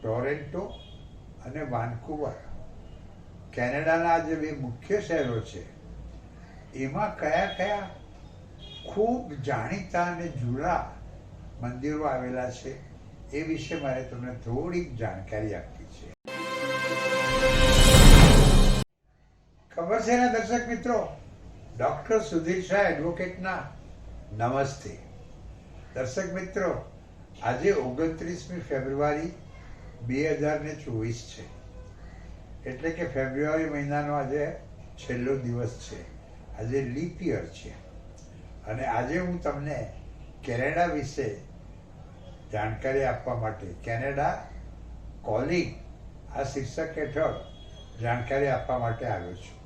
Toronto અને Vancouver કેનેડાના જે બે મુખ્ય શહેરો છે એમાં કયા કયા ખૂબ જાણીતા અને જૂના મંદિરો આવેલા છે એ વિશે મારે તમને થોડીક જાણકારી આપવી છે. ખબર છે ને દર્શક મિત્રો, ડૉક્ટર સુધીર શાહ એડવોકેટના નમસ્તે. દર્શક મિત્રો, આજે 29મી ફેબ્રુઆરી 2024 છે, એટલે કે ફેબ્રુઆરી મહિનાનો આજે છેલ્લો દિવસ છે. આજે લીપ યર છે અને આજે હું તમને કેનેડા વિશે જાણકારી આપવા માટે કેનેડા કોલિંગ આ શીર્ષક હેઠળ જાણકારી આપવા માટે આવ્યો છું.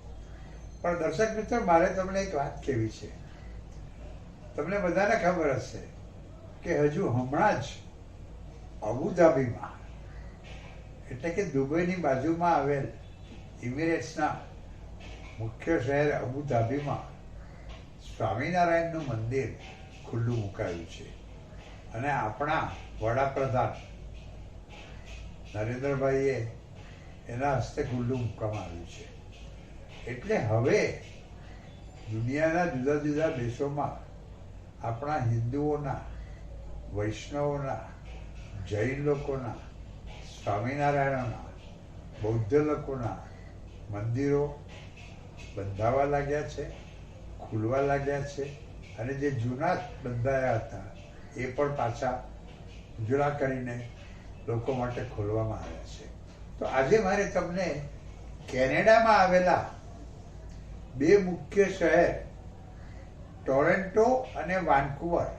પણ દર્શક મિત્રો, મારે તમને એક વાત કહેવી છે. તમને બધાને ખબર હશે કે હજુ હમણાં જ અબુધાબીમાં, એટલે કે દુબઈની બાજુમાં આવેલ ઇમિરેટ્સના મુખ્ય શહેર અબુધાબીમાં સ્વામિનારાયણનું મંદિર ખુલ્લું મુકાયું છે અને આપણા વડાપ્રધાન નરેન્દ્રભાઈએ એના હસ્તે ખુલ્લું મૂકવામાં આવ્યું છે. એટલે હવે દુનિયાના જુદા જુદા દેશોમાં આપણા હિન્દુઓના, વૈષ્ણવોના, જૈન લોકોના, સ્વામિનારાયણના, બૌદ્ધ લોકોના મંદિરો બંધાવા લાગ્યા છે, ખુલવા લાગ્યા છે અને જે જૂના બંધાયા હતા એ પણ પાછા ઉજળા કરીને લોકો માટે ખોલવામાં આવ્યા છે. તો આજે મારે તમને કેનેડામાં આવેલા બે મુખ્ય શહેર ટોરેન્ટો અને વાનકુવર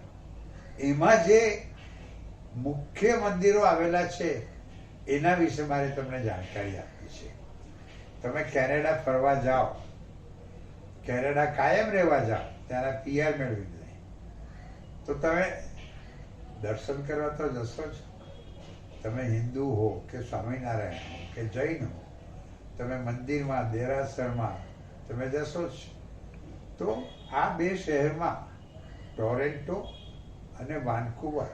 એમાં જે મુખ્ય મંદિરો આવેલા છે એના વિશે મારે તમને જાણકારી આપવી છે. તમે કેનેડા ફરવા જાઓ, કેનેડા કાયમ રહેવા જાઓ, ત્યાંના PR મેળવી લે તો તમે દર્શન કરવા તો જશો જ. તમે હિન્દુ હો કે સ્વામિનારાયણ હો કે જૈન હો, તમે મંદિરમાં, દેરાસરમાં તમે જશો જ. તો આ બે શહેરમાં ટોરેન્ટો અને વાનકુવર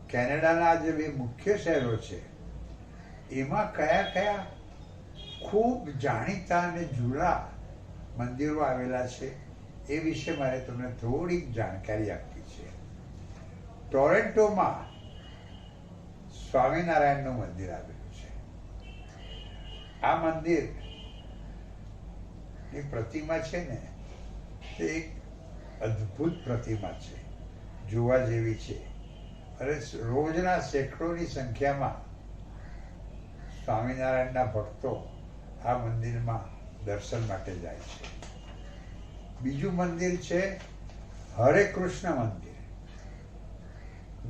કેનેડાના જે બે મુખ્ય શહેરો છે એમાં કયા કયા ખૂબ જાણીતા અને જૂના મંદિરો આવેલા છે એ વિશે મારે તમને થોડીક જાણકારી આપવી છે. ટોરેન્ટોમાં સ્વામિનારાયણનું મંદિર આવેલું છે. આ મંદિર ની પ્રતિમા છે ને તે એક અદ્ભુત પ્રતિમા છે, જોવા જેવી છે અને રોજના સેંકડોની સંખ્યામાં સ્વામિનારાયણના ભક્તો આ મંદિરમાં દર્શન માટે જાય છે. બીજું મંદિર છે હરે કૃષ્ણ મંદિર.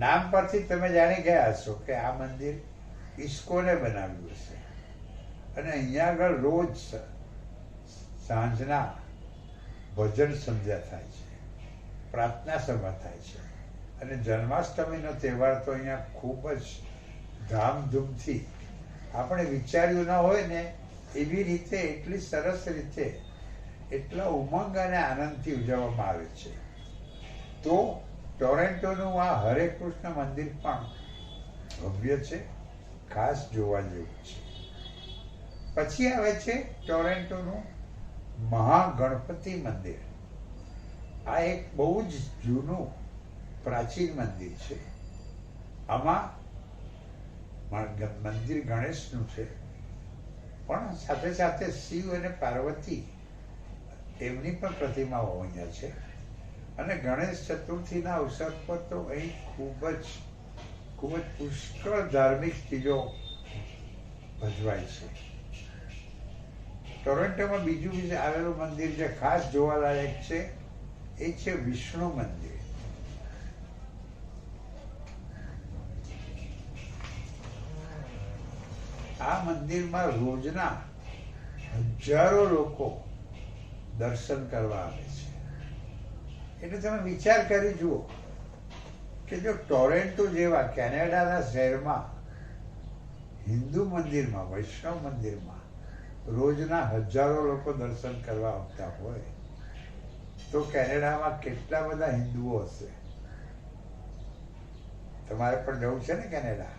નામ પરથી તમે જાણી ગયા હશો કે આ મંદિર ઇસ્કોને બનાવ્યું હશે અને અહીંયા આગળ રોજ સાંજના ભજન સંધ્યા થાય છે, પ્રાર્થના સભા થાય છે અને જન્માષ્ટમીનો તહેવાર તો અહીંયા ખૂબ જ ધામધૂમથી, આપણે વિચાર્યું ના હોય ને એવી રીતે, એટલી સરસ રીતે, એટલા ઉમંગ અને આનંદથી ઉજવવામાં આવે છે. તો ટોરેન્ટોનું આ હરે કૃષ્ણ મંદિર પણ ભવ્ય છે, ખાસ જોવા જેવું છે. પછી આવે છે ટોરેન્ટોનું મહાગણપતિ મંદિર. આ એક બહુ જ જૂનું પ્રાચીન મંદિર છે. આમાં મંદિર ગણેશનું છે, પણ સાથે સાથે શિવ અને પાર્વતી એમની પણ પ્રતિમાઓ અહીંયા છે અને ગણેશ ચતુર્થીના અવસર પર તો અહીં ખૂબ જ પુષ્કળ ધાર્મિક ચીજો ભજવાય છે. ટોરેન્ટોમાં બીજું આવેલું મંદિર જે ખાસ જોવાલાયક છે એ છે વિષ્ણુ મંદિર. આ મંદિરમાં રોજના હજારો લોકો દર્શન કરવા આવે છે. એટલે તમે વિચાર કરી જુઓ કે જો ટોરેન્ટો જેવા કેનેડાના શહેરમાં હિન્દુ મંદિરમાં, વૈષ્ણવ મંદિરમાં રોજના હજારો લોકો દર્શન કરવા આવતા હોય તો કેનેડામાં કેટલા બધા હિન્દુઓ હશે. તમારે પણ જવું છે ને કેનેડા?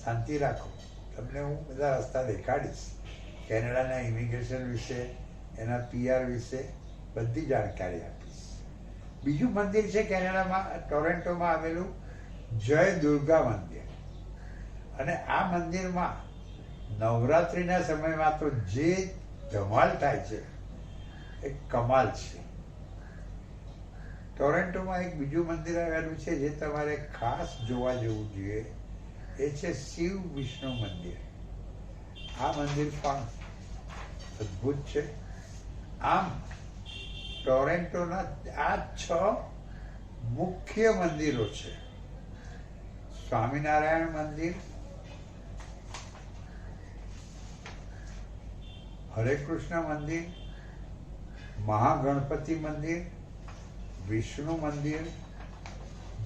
શાંતિ રાખો, તમને હું બધા રસ્તા દેખાડીશ. કેનેડાના ઇમિગ્રેશન વિશે, એના PR વિશે બધી જાણકારી આપીશ. બીજું મંદિર છે કેનેડામાં, ટોરેન્ટોમાં આવેલું જય દુર્ગા મંદિર. અને આ મંદિરમાં નવરાત્રિના સમયમાં તો જે ધમાલ થાય છે એ કમાલ છે. ટોરેન્ટોમાં એક બીજું મંદિર આવેલું છે જે તમારે ખાસ જોવા જેવું જોઈએ, એ છે શિવ વિષ્ણુ મંદિર. આ મંદિર પણ અદ્ભુત છે. આમ ટોરેન્ટોના આ 6 મુખ્ય મંદિરો છે. સ્વામિનારાયણ મંદિર, હરે કૃષ્ણ મંદિર, મહાગણપતિ મંદિર, વિષ્ણુ મંદિર,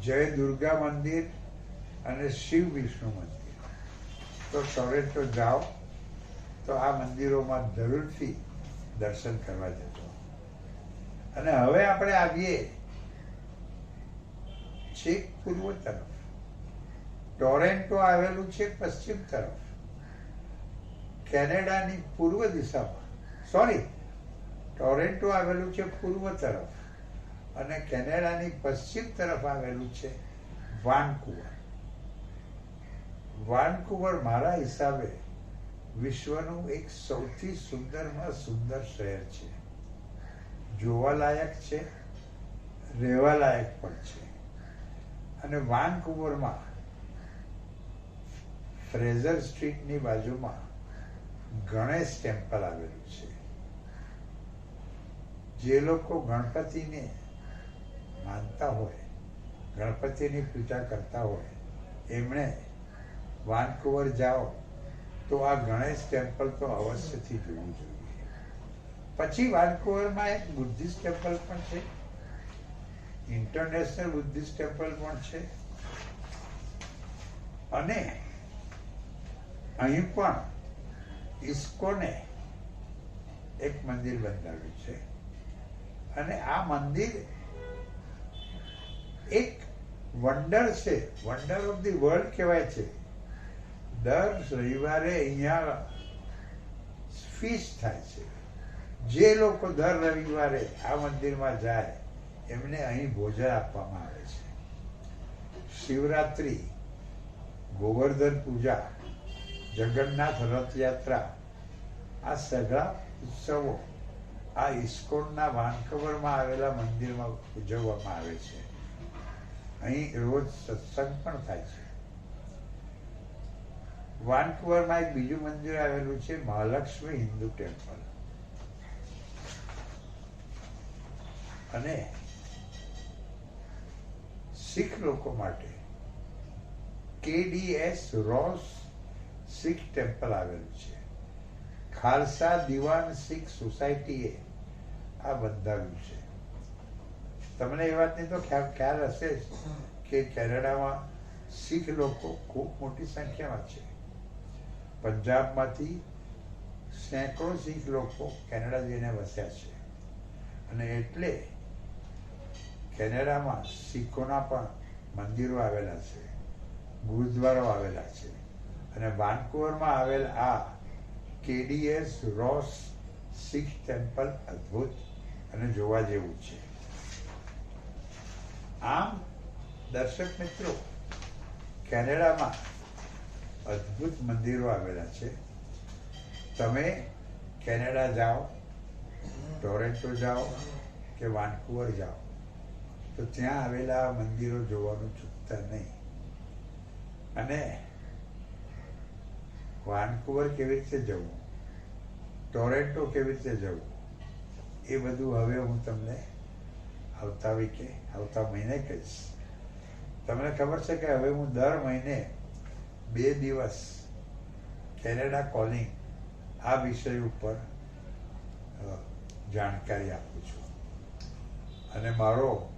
જય દુર્ગા મંદિર અને શિવ વિષ્ણુ મંદિર. તો ટોરેન્ટો જાઓ તો આ મંદિરોમાં જરૂરથી દર્શન કરવા જજો. અને હવે આપણે આવીએ છેક પૂર્વ તરફ. ટોરેન્ટો આવેલું છે પશ્ચિમ તરફ, કેનેડાની પૂર્વ દિશામાં. ટોરેન્ટો આવેલું છે પૂર્વ તરફ અને કેનેડાની પશ્ચિમ તરફ આવેલું છે વાનકુવર. વાનકુવર મારા હિસાબે વિશ્વનું એક સૌથી સુંદરમાં સુંદર શહેર છે. જોવાલાયક છે, રહેવાલાયક પણ છે. અને વાનકુવરમાં ફ્રેઝર સ્ટ્રીટની બાજુમાં ગણેશ ટેમ્પલ આવેલું છે. જે લોકો ગણપતિને માનતા હોય, ગણપતિની પૂજા કરતા હોય, એમણે વાનકુવર જાઓ તો આ ગણેશ ટેમ્પલ તો અવશ્યથી જોવું જોઈએ. પછી વાનકુવરમાં એક બુદ્ધિસ્ટ ટેમ્પલ પણ છે, ઇન્ટરનેશનલ બુદ્ધિસ્ટ ટેમ્પલ પણ છે. અને અહીં પણ ઇસ્કોને એક મંદિર બંધાવ્યું છે. અને આ મંદિર એક વંડર છે, વંડર ઓફ ધી વર્લ્ડ કહેવાય છે. દર રવિવારે અહીંયા ફીસ્ટ થાય છે. જે લોકો દર રવિવારે આ મંદિરમાં જાય એમને અહીં ભોજન આપવામાં આવે છે. શિવરાત્રિ, ગોવર્ધન પૂજા, જગન્નાથ રથયાત્રા, આ સગળા ઉત્સવો આ ઇસ્કોનના વાનકુવરમાં આવેલા મંદિરમાં ઉજવવામાં આવે છે. અહીં રોજ સત્સંગ પણ થાય છે. વાનકુવરમાં એક બીજું મંદિર આવેલું છે, મહાલક્ષ્મી હિન્દુ ટેમ્પલ. અને શીખ લોકો માટે KDS રોઝ શીખ ટેમ્પલ આવેલું છે. ખાલસા દિવાન શીખ સોસાયટીએ આ બંધાવ્યું છે. તમને એ વાતની તો ખ્યાલ હશે જ કે કેનેડામાં શીખ લોકો ખૂબ મોટી સંખ્યામાં છે. પંજાબમાંથી સેંકડો શીખ લોકો કેનેડા જઈને વસ્યા છે. અને એટલે કેનેડામાં શીખોના પણ મંદિરો આવેલા છે, ગુરુદ્વારો આવેલા છે. અને વાનકુવરમાં આવેલ આ KDS રોઝ શીખ ટેમ્પલ અદ્ભુત અને જોવા જેવું છે. આમ દર્શક મિત્રો, કેનેડામાં અદ્ભુત મંદિરો આવેલા છે. તમે કેનેડા જાઓ, ટોરેન્ટો જાઓ કે વાનકુવર જાઓ તો ત્યાં આવેલા મંદિરો જોવાનું ચૂકતા નહીં. અને વાનકુવર કેવી રીતે જવું, ટોરેન્ટો કેવી રીતે જવું, એ બધું હવે હું તમને આવતા મહિને કહીશ. તમને ખબર છે કે હવે હું દર મહિને 2 દિવસ કેનેડા કોલિંગ આ વિષય ઉપર જાણકારી આપું છું. અને મારો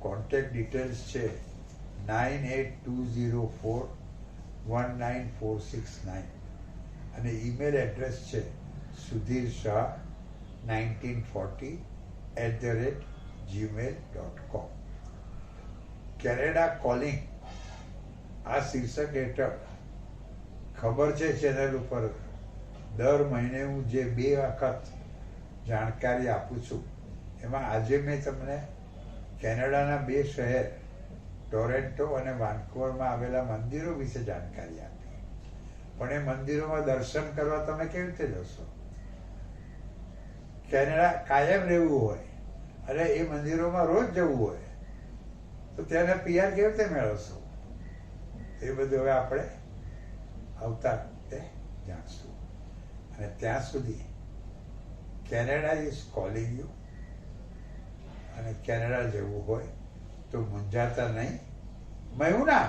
કોન્ટેક્ટ ડિટેલ્સ છે 9820419469 અને ઈમેલ એડ્રેસ છે sudhirshah1940@gmail.com. કેનેડા કોલિંગ આ શીર્ષક હેઠળ ખબર છે ચેનલ ઉપર દર મહિને હું જે 2 વખત જાણકારી આપું છું એમાં આજે મેં તમને કેનેડાના 2 શહેર ટોરેન્ટો અને વાન્કુવરમાં આવેલા મંદિરો વિશે જાણકારી આપી. પણ એ મંદિરોમાં દર્શન કરવા તમે કેવી રીતે જશો? કેનેડા કાયમ રહેવું હોય અને એ મંદિરોમાં રોજ જવું હોય તો ત્યાંના PR કેવી રીતે મેળવશો? એ બધું હવે આપણે આવતા વખતે જાણશું. અને ત્યાં સુધી કેનેડા ઇઝ કોલિંગ યુ. અને કેનેડા જવું હોય તો મૂંઝાતા નહીં. મયુના